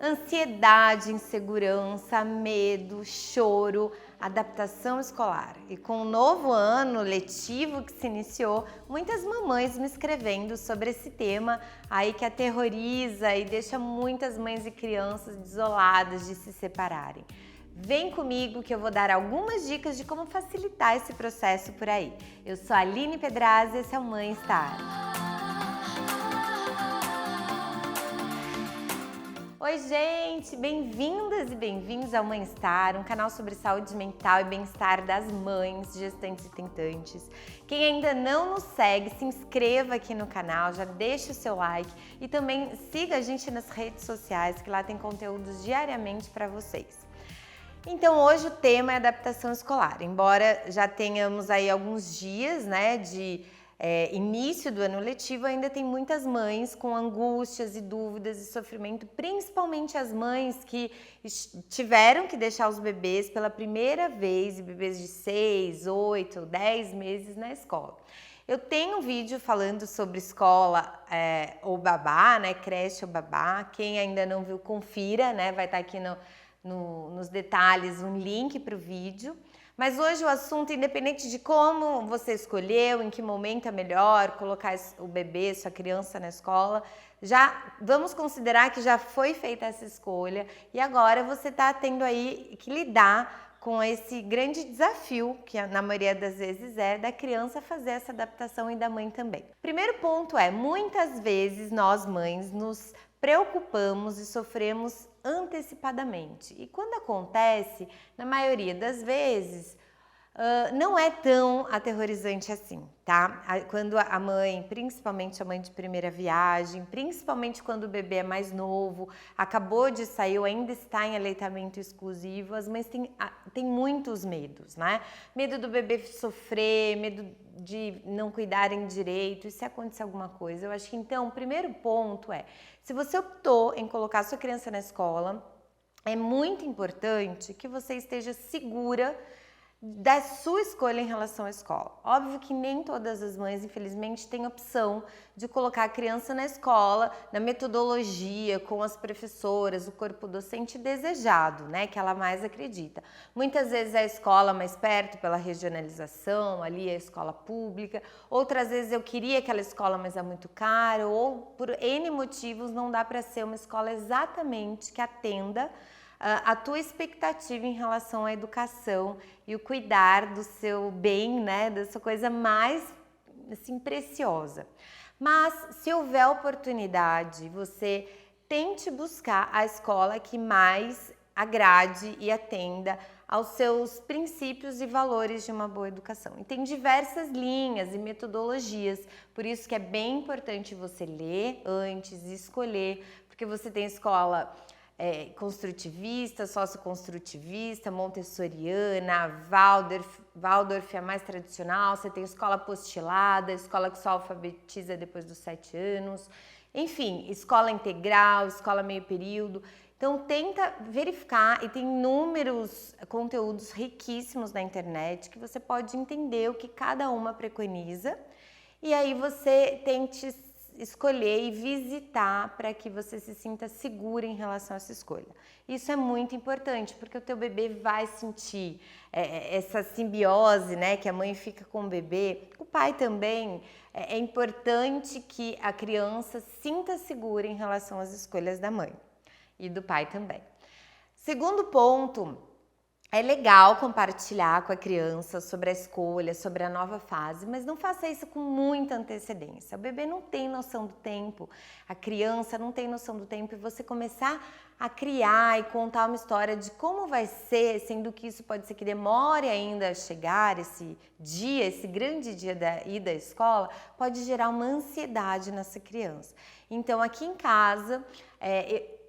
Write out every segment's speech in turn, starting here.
Ansiedade, insegurança, medo, choro, adaptação escolar. E com o novo ano letivo que se iniciou, muitas mamães me escrevendo sobre esse tema aí que aterroriza e deixa muitas mães e crianças desoladas de se separarem. Vem comigo que eu vou dar algumas dicas de como facilitar esse processo por aí. Eu sou a Aline Pedrazzi e esse é o Mãe Star. Oi gente, bem-vindas e bem-vindos ao Mãe Star, um canal sobre saúde mental e bem-estar das mães, gestantes e tentantes. Quem ainda não nos segue, se inscreva aqui no canal, já deixa o seu like e também siga a gente nas redes sociais, que lá tem conteúdos diariamente para vocês. Então hoje o tema é adaptação escolar, embora já tenhamos aí alguns dias, de início do ano letivo, ainda tem muitas mães com angústias e dúvidas e sofrimento, principalmente as mães que tiveram que deixar os bebês pela primeira vez, bebês de 6, 8, 10 meses na escola. Eu tenho um vídeo falando sobre escola ou babá, creche ou babá. Quem ainda não viu, confira, vai estar aqui nos detalhes um link para o vídeo. Mas hoje o assunto, independente de como você escolheu, em que momento é melhor colocar o bebê, sua criança na escola, já vamos considerar que já foi feita essa escolha e agora você está tendo aí que lidar com esse grande desafio, que na maioria das vezes é da criança fazer essa adaptação e da mãe também. Primeiro ponto muitas vezes nós mães nos preocupamos e sofremos antecipadamente. E quando acontece, na maioria das vezes, não é tão aterrorizante assim, tá? Quando a mãe, principalmente a mãe de primeira viagem, principalmente quando o bebê é mais novo, acabou de sair ou ainda está em aleitamento exclusivo, as mães têm muitos medos, Medo do bebê sofrer, medo de não cuidarem direito, e se acontecer alguma coisa. Eu acho que então o primeiro ponto se você optou em colocar sua criança na escola, é muito importante que você esteja segura da sua escolha em relação à escola. Óbvio que nem todas as mães, infelizmente, têm opção de colocar a criança na escola, na metodologia, com as professoras, o corpo docente desejado, que ela mais acredita. Muitas vezes é a escola mais perto pela regionalização, ali é a escola pública. Outras vezes eu queria aquela escola, mas é muito caro, ou por N motivos não dá para ser uma escola exatamente que atenda a tua expectativa em relação à educação e o cuidar do seu bem, da sua coisa mais assim, preciosa. Mas se houver oportunidade, você tente buscar a escola que mais agrade e atenda aos seus princípios e valores de uma boa educação. E tem diversas linhas e metodologias, por isso que é bem importante você ler antes e escolher, porque você tem escola construtivista, socioconstrutivista, montessoriana, Waldorf é a mais tradicional, você tem escola apostilada, escola que só alfabetiza depois dos 7 anos, enfim, escola integral, escola meio período. Então tenta verificar, e tem inúmeros conteúdos riquíssimos na internet que você pode entender o que cada uma preconiza, e aí você tente escolher e visitar para que você se sinta segura em relação a essa escolha. Isso é muito importante, porque o teu bebê vai sentir essa simbiose, que a mãe fica com o bebê, o pai também. É importante que a criança sinta segura em relação às escolhas da mãe e do pai também. Segundo ponto, é legal compartilhar com a criança sobre a escolha, sobre a nova fase, mas não faça isso com muita antecedência. O bebê não tem noção do tempo, a criança não tem noção do tempo, e você começar a criar e contar uma história de como vai ser, sendo que isso pode ser que demore ainda a chegar, esse dia, esse grande dia da ida à escola, pode gerar uma ansiedade nessa criança. Então aqui em casa,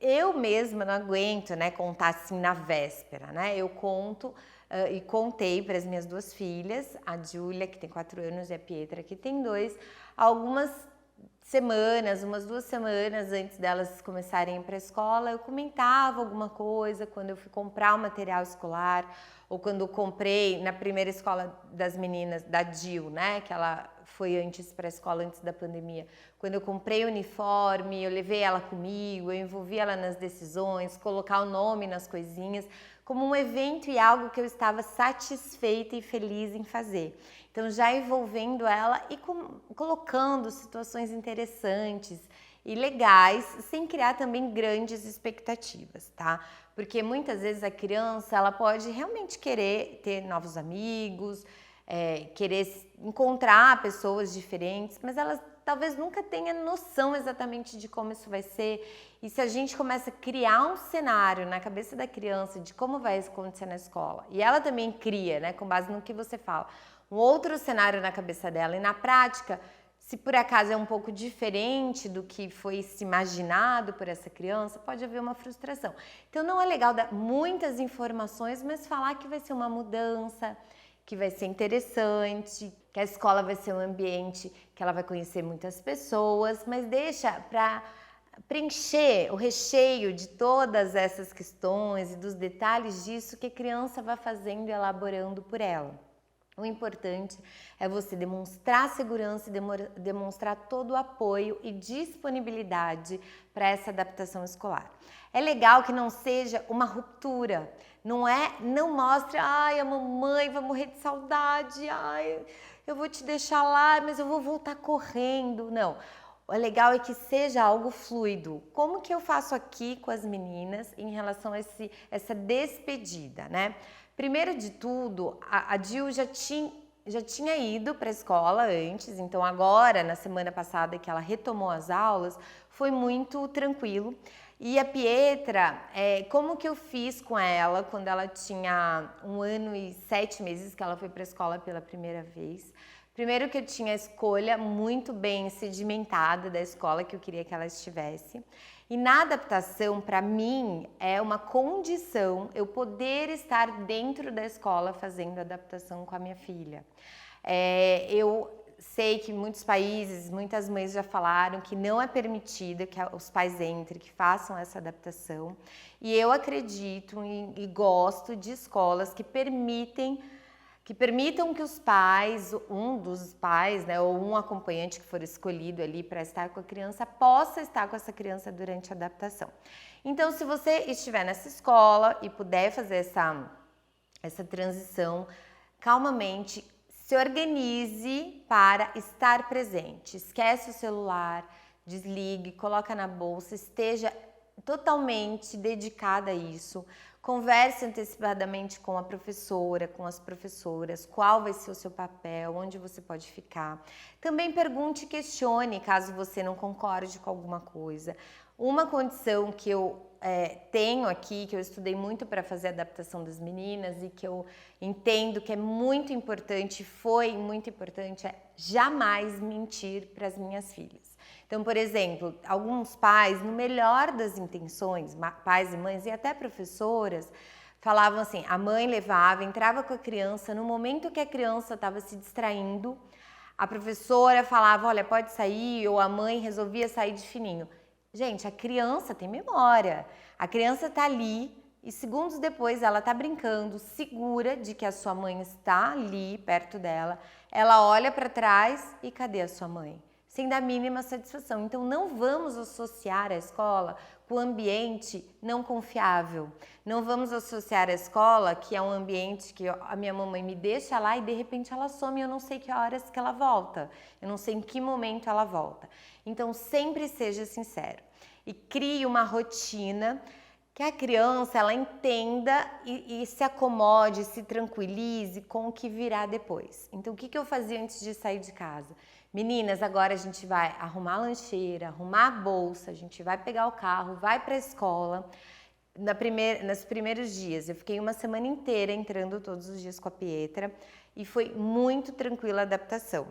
eu mesma não aguento, contar assim na véspera, Eu conto e contei para as minhas 2 filhas, a Júlia, que tem 4 anos, e a Pietra, que tem 2, algumas semanas, umas 2 semanas antes delas começarem a ir para a escola, eu comentava alguma coisa quando eu fui comprar o material escolar, ou quando eu comprei na primeira escola das meninas, da Jill, que ela foi antes para a escola, antes da pandemia. Quando eu comprei o uniforme, eu levei ela comigo, eu envolvi ela nas decisões, colocar o nome nas coisinhas, como um evento e algo que eu estava satisfeita e feliz em fazer. Então, já envolvendo ela e colocando situações interessantes e legais, sem criar também grandes expectativas, tá? Porque muitas vezes a criança, ela pode realmente querer ter novos amigos, querer encontrar pessoas diferentes, mas ela talvez nunca tenha noção exatamente de como isso vai ser. E se a gente começa a criar um cenário na cabeça da criança de como vai acontecer na escola, e ela também cria, né, com base no que você fala, um outro cenário na cabeça dela, e na prática, se por acaso é um pouco diferente do que foi se imaginado por essa criança, pode haver uma frustração. Então não é legal dar muitas informações, mas falar que vai ser uma mudança, que vai ser interessante, que a escola vai ser um ambiente que ela vai conhecer muitas pessoas, mas deixa para preencher o recheio de todas essas questões e dos detalhes disso que a criança vai fazendo e elaborando por ela. O importante é você demonstrar segurança e demonstrar todo o apoio e disponibilidade para essa adaptação escolar. É legal que não seja uma ruptura, não mostre, ai, a mamãe vai morrer de saudade, ai, eu vou te deixar lá, mas eu vou voltar correndo. Não, o legal é que seja algo fluido. Como que eu faço aqui com as meninas em relação a essa despedida, né? Primeiro de tudo, a Dil já tinha ido para a escola antes, então agora, na semana passada que ela retomou as aulas, foi muito tranquilo. E a Pietra, como que eu fiz com ela quando ela tinha 1 ano e 7 meses que ela foi para a escola pela primeira vez? Primeiro que eu tinha a escolha muito bem sedimentada da escola que eu queria que ela estivesse. E na adaptação, para mim, é uma condição eu poder estar dentro da escola fazendo adaptação com a minha filha. Eu sei que muitos países, muitas mães já falaram que não é permitido que os pais entrem, que façam essa adaptação. E eu acredito e gosto de escolas que permitam que os pais, um dos pais, né, ou um acompanhante que for escolhido ali para estar com a criança, possa estar com essa criança durante a adaptação. Então, se você estiver nessa escola e puder fazer essa transição, calmamente, se organize para estar presente. Esquece o celular, desligue, coloca na bolsa, esteja totalmente dedicada a isso. Converse antecipadamente com a professora, com as professoras, qual vai ser o seu papel, onde você pode ficar. Também pergunte e questione caso você não concorde com alguma coisa. Uma condição que eu tenho aqui, que eu estudei muito para fazer a adaptação das meninas e que eu entendo que é muito importante, foi muito importante, é jamais mentir para as minhas filhas. Então, por exemplo, alguns pais, no melhor das intenções, pais e mães e até professoras, falavam assim, a mãe levava, entrava com a criança, no momento que a criança estava se distraindo, a professora falava, olha, pode sair, ou a mãe resolvia sair de fininho. Gente, a criança tem memória, a criança está ali e segundos depois ela está brincando, segura de que a sua mãe está ali perto dela, ela olha para trás e cadê a sua mãe? Sem dar a mínima satisfação. Então, não vamos associar a escola com um ambiente não confiável. Não vamos associar a escola, que é um ambiente que a minha mamãe me deixa lá e de repente ela some e eu não sei que horas que ela volta. Eu não sei em que momento ela volta. Então, sempre seja sincero. E crie uma rotina que a criança ela entenda e se acomode, se tranquilize com o que virá depois. Então, o que eu fazia antes de sair de casa? Meninas, agora a gente vai arrumar a lancheira, arrumar a bolsa, a gente vai pegar o carro, vai para a escola. Nos primeiros dias, eu fiquei uma semana inteira entrando todos os dias com a Pietra e foi muito tranquila a adaptação.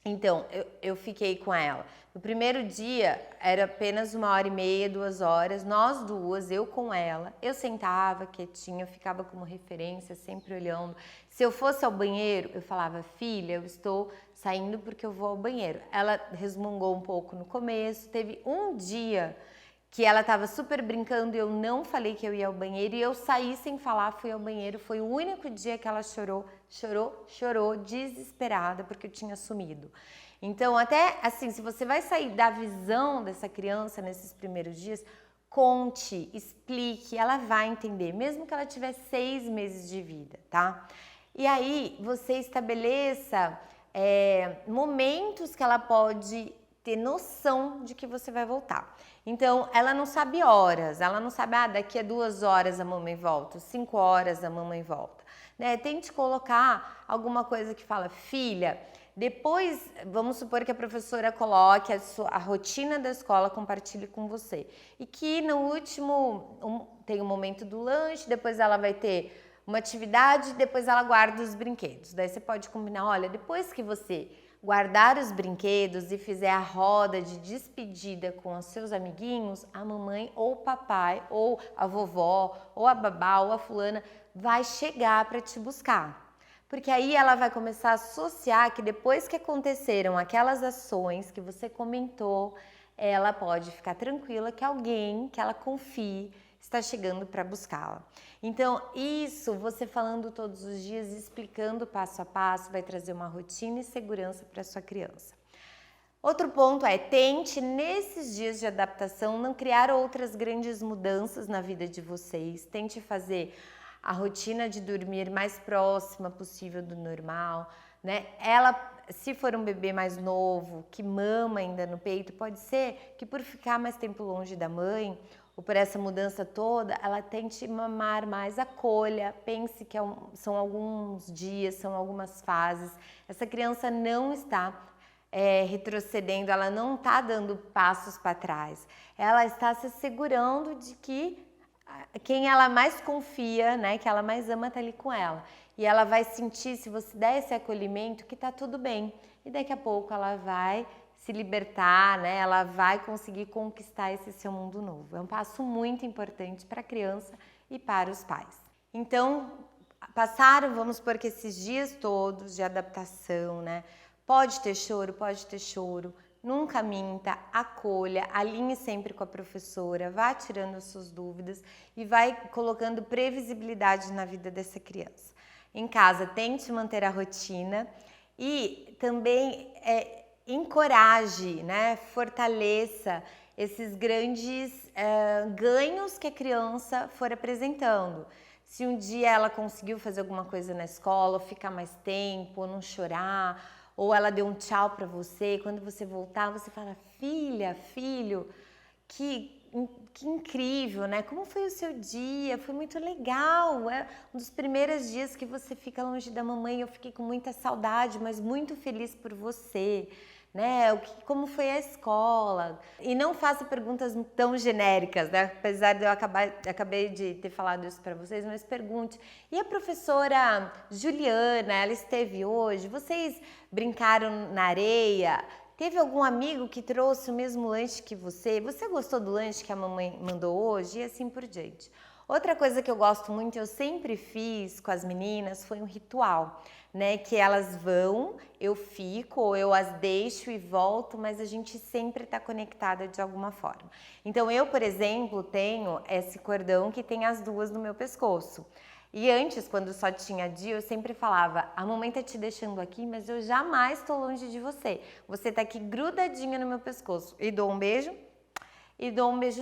Então, eu fiquei com ela. No primeiro dia, era apenas 1h30, 2 horas, nós duas, eu com ela. Eu sentava quietinha, eu ficava como referência, sempre olhando. Se eu fosse ao banheiro, eu falava, filha, eu estou saindo porque eu vou ao banheiro. Ela resmungou um pouco no começo, teve um dia que ela estava super brincando e eu não falei que eu ia ao banheiro e eu saí sem falar, fui ao banheiro. Foi o único dia que ela chorou, desesperada porque eu tinha sumido. Então, até assim, se você vai sair da visão dessa criança nesses primeiros dias, conte, explique, ela vai entender, mesmo que ela tiver 6 meses de vida, tá? E aí, você estabeleça momentos que ela pode ter noção de que você vai voltar. Então, ela não sabe horas, ela não sabe, daqui a 2 horas a mamãe volta, 5 horas a mamãe volta, né? Tente colocar alguma coisa que fala, filha, depois, vamos supor que a professora coloque a rotina da escola, compartilhe com você. E que no último, tem o momento do lanche, depois ela vai ter uma atividade, depois ela guarda os brinquedos. Daí você pode combinar, olha, depois que você guardar os brinquedos e fizer a roda de despedida com os seus amiguinhos, a mamãe ou o papai, ou a vovó, ou a babá, ou a fulana, vai chegar para te buscar. Porque aí ela vai começar a associar que depois que aconteceram aquelas ações que você comentou, ela pode ficar tranquila que alguém que ela confie está chegando para buscá-la. Então, isso, você falando todos os dias, explicando passo a passo, vai trazer uma rotina e segurança para sua criança. Outro ponto é, tente nesses dias de adaptação não criar outras grandes mudanças na vida de vocês. Tente fazer a rotina de dormir mais próxima possível do normal, né? Ela, se for um bebê mais novo, que mama ainda no peito, pode ser que por ficar mais tempo longe da mãe, ou por essa mudança toda, ela tente mamar mais, acolha, pense que são alguns dias, são algumas fases. Essa criança não está retrocedendo, ela não está dando passos para trás. Ela está se assegurando de que quem ela mais confia, né, que ela mais ama, tá ali com ela. E ela vai sentir, se você der esse acolhimento, que tá tudo bem. E daqui a pouco ela vai se libertar, né? Ela vai conseguir conquistar esse seu mundo novo. É um passo muito importante para a criança e para os pais. Então, passaram, vamos supor que esses dias todos de adaptação, né? Pode ter choro. Nunca minta, acolha, alinhe sempre com a professora, vá tirando as suas dúvidas e vai colocando previsibilidade na vida dessa criança. Em casa, tente manter a rotina e também encoraje, né, fortaleça esses grandes ganhos que a criança for apresentando. Se um dia ela conseguiu fazer alguma coisa na escola, ficar mais tempo, ou não chorar, ou ela deu um tchau para você, quando você voltar, você fala, filha, filho, que incrível, né? Como foi o seu dia? Foi muito legal. É um dos primeiros dias que você fica longe da mamãe, eu fiquei com muita saudade, mas muito feliz por você, né? Como foi a escola? E não faça perguntas tão genéricas, né? Apesar de eu acabei de ter falado isso para vocês, mas pergunte. E a professora Juliana, ela esteve hoje? Vocês brincaram na areia? Teve algum amigo que trouxe o mesmo lanche que você? Você gostou do lanche que a mamãe mandou hoje? E assim por diante. Outra coisa que eu gosto muito, eu sempre fiz com as meninas, foi um ritual, né? Que elas vão, eu fico, ou eu as deixo e volto, mas a gente sempre está conectada de alguma forma. Então eu, por exemplo, tenho esse cordão que tem as duas no meu pescoço. E antes, quando só tinha dia, eu sempre falava, a mamãe tá te deixando aqui, mas eu jamais estou longe de você. Você tá aqui grudadinha no meu pescoço. E dou um beijo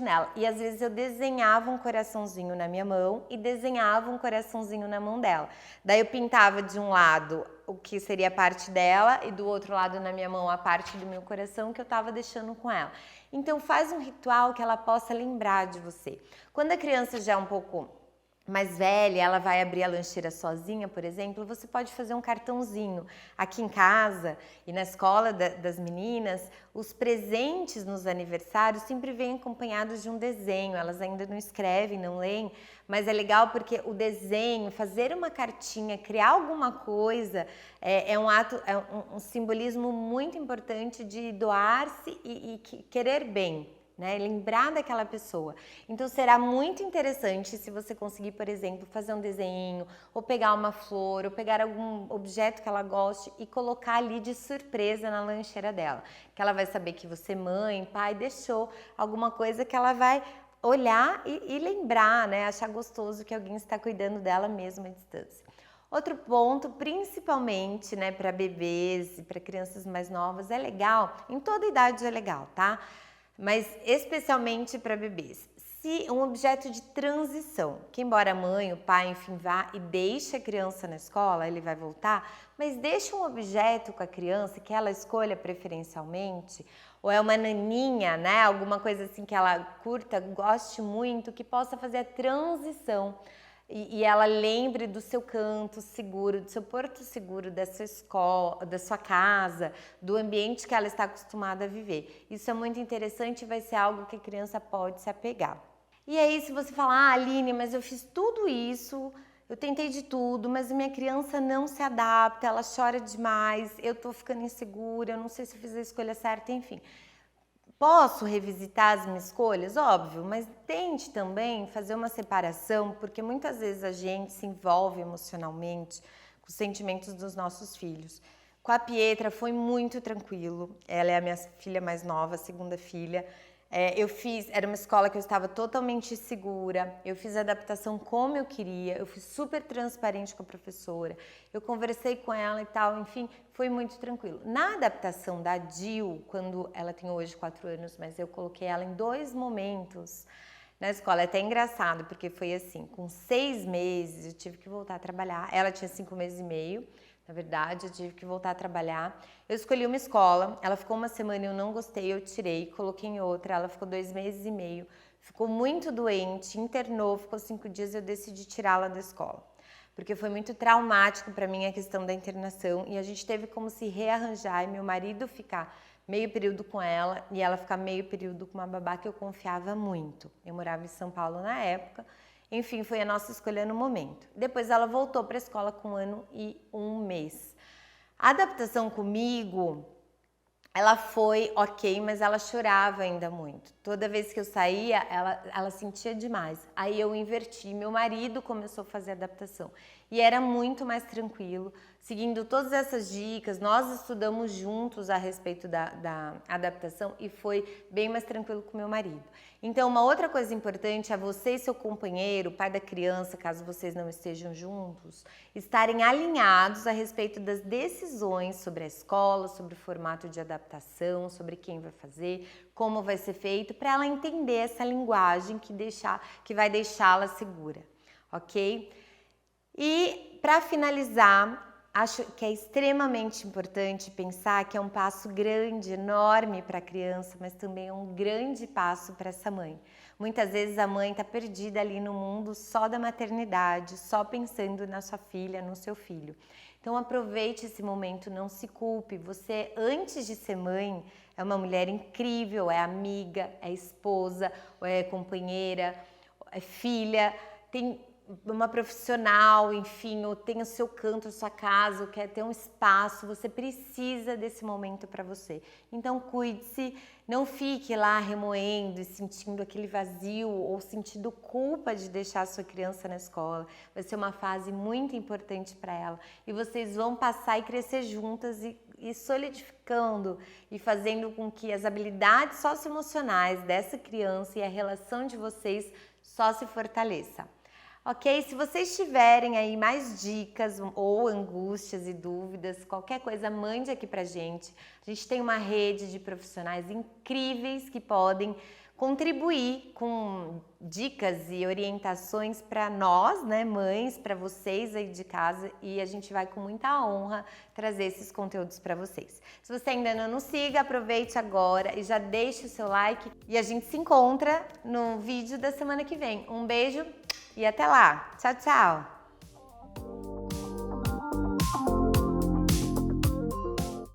nela. E às vezes eu desenhava um coraçãozinho na minha mão e desenhava um coraçãozinho na mão dela. Daí eu pintava de um lado o que seria a parte dela e do outro lado na minha mão a parte do meu coração que eu tava deixando com ela. Então faz um ritual que ela possa lembrar de você. Quando a criança já é um pouco mais velha, ela vai abrir a lancheira sozinha, por exemplo, você pode fazer um cartãozinho. Aqui em casa e na escola das meninas, os presentes nos aniversários sempre vêm acompanhados de um desenho. Elas ainda não escrevem, não leem, mas é legal porque o desenho, fazer uma cartinha, criar alguma coisa, é um ato, um simbolismo muito importante de doar-se e querer bem né? Lembrar daquela pessoa. Então será muito interessante se você conseguir, por exemplo, fazer um desenho, ou pegar uma flor, ou pegar algum objeto que ela goste e colocar ali de surpresa na lancheira dela. Que ela vai saber que você, mãe, pai, deixou alguma coisa que ela vai olhar e lembrar, né? Achar gostoso que alguém está cuidando dela mesmo à distância. Outro ponto, principalmente, né, para bebês e para crianças mais novas, é legal, em toda idade é legal, tá? Mas especialmente para bebês. Se um objeto de transição, que embora a mãe, o pai, enfim, vá e deixe a criança na escola, ele vai voltar, mas deixa um objeto com a criança que ela escolha preferencialmente, ou é uma naninha, né, alguma coisa assim que ela curta, goste muito, que possa fazer a transição. E ela lembre do seu canto seguro, do seu porto seguro, da sua escola, da sua casa, do ambiente que ela está acostumada a viver. Isso é muito interessante e vai ser algo que a criança pode se apegar. E aí, se você falar, Aline, mas eu fiz tudo isso, eu tentei de tudo, mas minha criança não se adapta, ela chora demais, eu tô ficando insegura, eu não sei se eu fiz a escolha certa, enfim. Posso revisitar as minhas escolhas? Óbvio, mas tente também fazer uma separação, porque muitas vezes a gente se envolve emocionalmente com os sentimentos dos nossos filhos. Com a Pietra foi muito tranquilo, ela é a minha filha mais nova, a segunda filha. Era uma escola que eu estava totalmente segura, eu fiz a adaptação como eu queria, eu fui super transparente com a professora, eu conversei com ela e tal, enfim, foi muito tranquilo. Na adaptação da Dil, quando ela tem hoje 4 anos, mas eu coloquei ela em 2 momentos na escola, é até engraçado, porque foi assim, com 6 meses eu tive que voltar a trabalhar, ela tinha 5 meses e meio, na verdade, eu tive que voltar a trabalhar. Eu escolhi uma escola, ela ficou 1 semana e eu não gostei, eu tirei, coloquei em outra, ela ficou 2 meses e meio, ficou muito doente, internou, ficou 5 dias e eu decidi tirá-la da escola. Porque foi muito traumático para mim a questão da internação e a gente teve como se rearranjar e meu marido ficar meio período com ela e ela ficar meio período com uma babá que eu confiava muito. Eu morava em São Paulo na época. Enfim, foi a nossa escolha no momento. Depois ela voltou para a escola com 1 ano e 1 mês. A adaptação comigo, ela foi ok, mas ela chorava ainda muito. Toda vez que eu saía, ela sentia demais. Aí eu inverti, meu marido começou a fazer a adaptação. E era muito mais tranquilo, seguindo todas essas dicas, nós estudamos juntos a respeito da adaptação e foi bem mais tranquilo com meu marido. Então, uma outra coisa importante é você e seu companheiro, pai da criança, caso vocês não estejam juntos, estarem alinhados a respeito das decisões sobre a escola, sobre o formato de adaptação, sobre quem vai fazer, como vai ser feito, para ela entender essa linguagem que vai deixá-la segura, ok? E para finalizar, acho que é extremamente importante pensar que é um passo grande, enorme para a criança, mas também é um grande passo para essa mãe. Muitas vezes a mãe está perdida ali no mundo só da maternidade, só pensando na sua filha, no seu filho. Então aproveite esse momento, não se culpe. Você, antes de ser mãe, é uma mulher incrível, é amiga, é esposa, é companheira, é filha, tem uma profissional, enfim, ou tem o seu canto, a sua casa, ou quer ter um espaço, você precisa desse momento para você. Então cuide-se, não fique lá remoendo e sentindo aquele vazio ou sentindo culpa de deixar a sua criança na escola. Vai ser uma fase muito importante para ela e vocês vão passar e crescer juntas e solidificando e fazendo com que as habilidades socioemocionais dessa criança e a relação de vocês só se fortaleça. Ok? Se vocês tiverem aí mais dicas ou angústias e dúvidas, qualquer coisa, mande aqui pra gente. A gente tem uma rede de profissionais incríveis que podem contribuir com dicas e orientações para nós, né, mães, para vocês aí de casa, e a gente vai com muita honra trazer esses conteúdos para vocês. Se você ainda não nos siga, aproveite agora e já deixe o seu like e a gente se encontra no vídeo da semana que vem. Um beijo e até lá. Tchau, tchau!